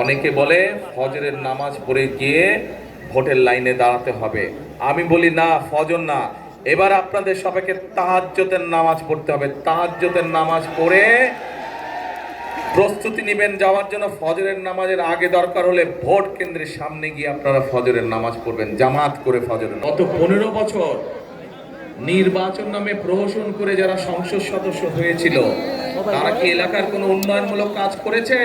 অনেকে বলে ফজরের নামাজ পড়ে গিয়ে ভোটের লাইনে দাঁড়াতে হবে। আমি বলি না, ফজর না, এবার আপনাদের সবাইকে তাহাজ্জুদের নামাজ পড়তে হবে। তাহাজ্জুদের নামাজ পড়ে প্রস্তুতি নেবেন যাওয়ার জন্য। ফজরের নামাজের আগে দরকার হলে ভোট কেন্দ্রের সামনে গিয়ে আপনারা ফজরের নামাজ পড়বেন, জামাত করে ফজরের। গত 15 বছর নির্বাচন নামে প্রহসন করে যারা সংসদ সদস্য হয়েছিল, তারা কি এলাকার কোনো উন্নয়নমূলক কাজ করেছে?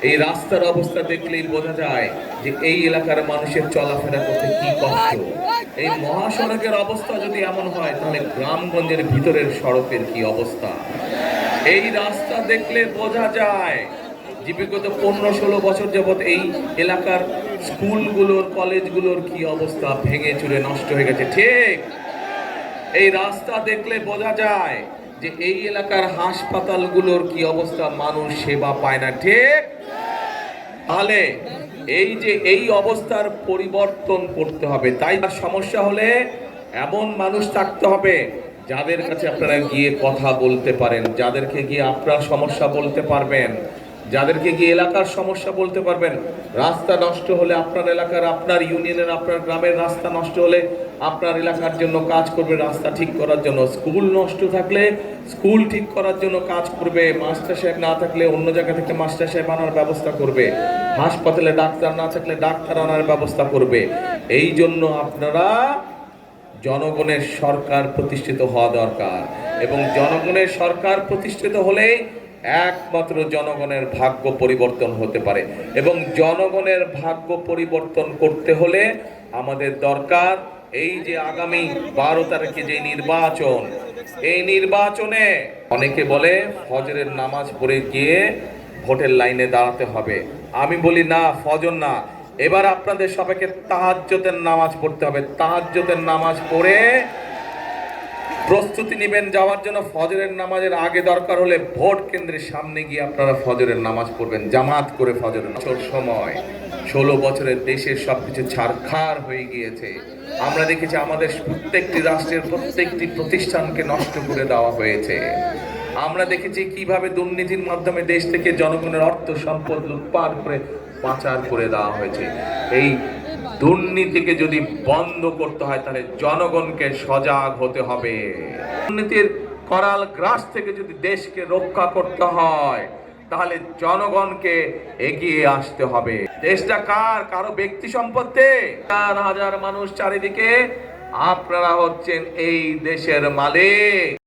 এই রাস্তার অবস্থা দেখলেই বোঝা যায় যে এই এলাকার মানুষের চলাফেরা করতে কি কষ্ট। এই মহাসড়কের অবস্থা যদি এমন হয়, তাহলে গ্রামগঞ্জের ভিতরের সড়কের কি অবস্থা। এই রাস্তা দেখলে বোঝা যায় যে বিগত 15-16 বছর যাবৎ এই এলাকার স্কুলগুলোর, কলেজগুলোর কি অবস্থা, ভেঙে চুরে নষ্ট হয়ে গেছে। ঠিক এই রাস্তা দেখলে বোঝা যায় যে এই এলাকার হাসপাতালগুলোর কি অবস্থা, মানুষ সেবা পায় না। ঠিক, তাহলে এই যে এই অবস্থার পরিবর্তন করতে হবে। তাই সমস্যা হলে এমন মানুষ থাকতে হবে যাদের কাছে আপনারা গিয়ে কথা বলতে পারেন, যাদেরকে গিয়ে আপনার সমস্যা বলতে পারবেন, যাদেরকে গিয়ে এলাকার সমস্যা বলতে পারবেন। রাস্তা নষ্ট হলে আপনার এলাকার, আপনার ইউনিয়নের, আপনার গ্রামের রাস্তা নষ্ট হলে আপনার এলাকার জন্য কাজ করবে, রাস্তা ঠিক করার জন্য। স্কুল নষ্ট থাকলে স্কুল ঠিক করার জন্য কাজ করবে। মাস্টার সাহেব না থাকলে অন্য জায়গা থেকে মাস্টার সাহেব আনার ব্যবস্থা করবে। হাসপাতালে ডাক্তার না থাকলে ডাক্তার আনার ব্যবস্থা করবে। এই জন্য আপনারা জনগণের সরকার প্রতিষ্ঠিত হওয়া দরকার, এবং জনগণের সরকার প্রতিষ্ঠিত হলে একমাত্র জনগণের ভাগ্য পরিবর্তন হতে পারে। এবং জনগণের ভাগ্য পরিবর্তন করতে হলে আমাদের দরকার এই যে আগামী 12 তারিখে যে নির্বাচন, এই নির্বাচনে অনেকে বলে ফজরের নামাজ পড়ে গিয়ে ভোটের লাইনে দাঁড়াতে হবে। আমি বলি না, ফজর না, এবার আপনাদের সবাইকে তাহাজ্জুদের নামাজ পড়তে হবে। তাহাজ্জুদের নামাজ পড়ে প্রস্তুতি নেবেন যাওয়ার জন্য। ফজরের নামাজের আগে দরকার হলে ভোট কেন্দ্রের সামনে গিয়ে আপনারা ফজরের নামাজ পড়বেন, জামাত করে ফজরের সময়। 16 বছরের দেশের সবকিছু ছারখার হয়ে গিয়েছে। আমরা দেখেছি আমাদের প্রত্যেকটি রাষ্ট্রের প্রত্যেকটি প্রতিষ্ঠানকে নষ্ট করে দেওয়া হয়েছে। আমরা দেখেছি কিভাবে দুর্নীতির মাধ্যমে দেশ থেকে জনগণের অর্থ সম্পদ লুটপাট করে পাচার করে দেওয়া হয়েছে। এই দুর্নীতিকে যদি বন্ধ করতে হয়, তাহলে জনগণকে সজাগ হতে হবে। দুর্নীতির করাল গ্রাস থেকে যদি দেশকে রক্ষা করতে হয়, তাহলে জনগণকে এগিয়ে আসতে হবে। দেশটা কার? কারো ব্যক্তি সম্পত্তি? 4,000 মানুষ চারিদিকে, আপনারা হচ্ছেন এই দেশের মালিক।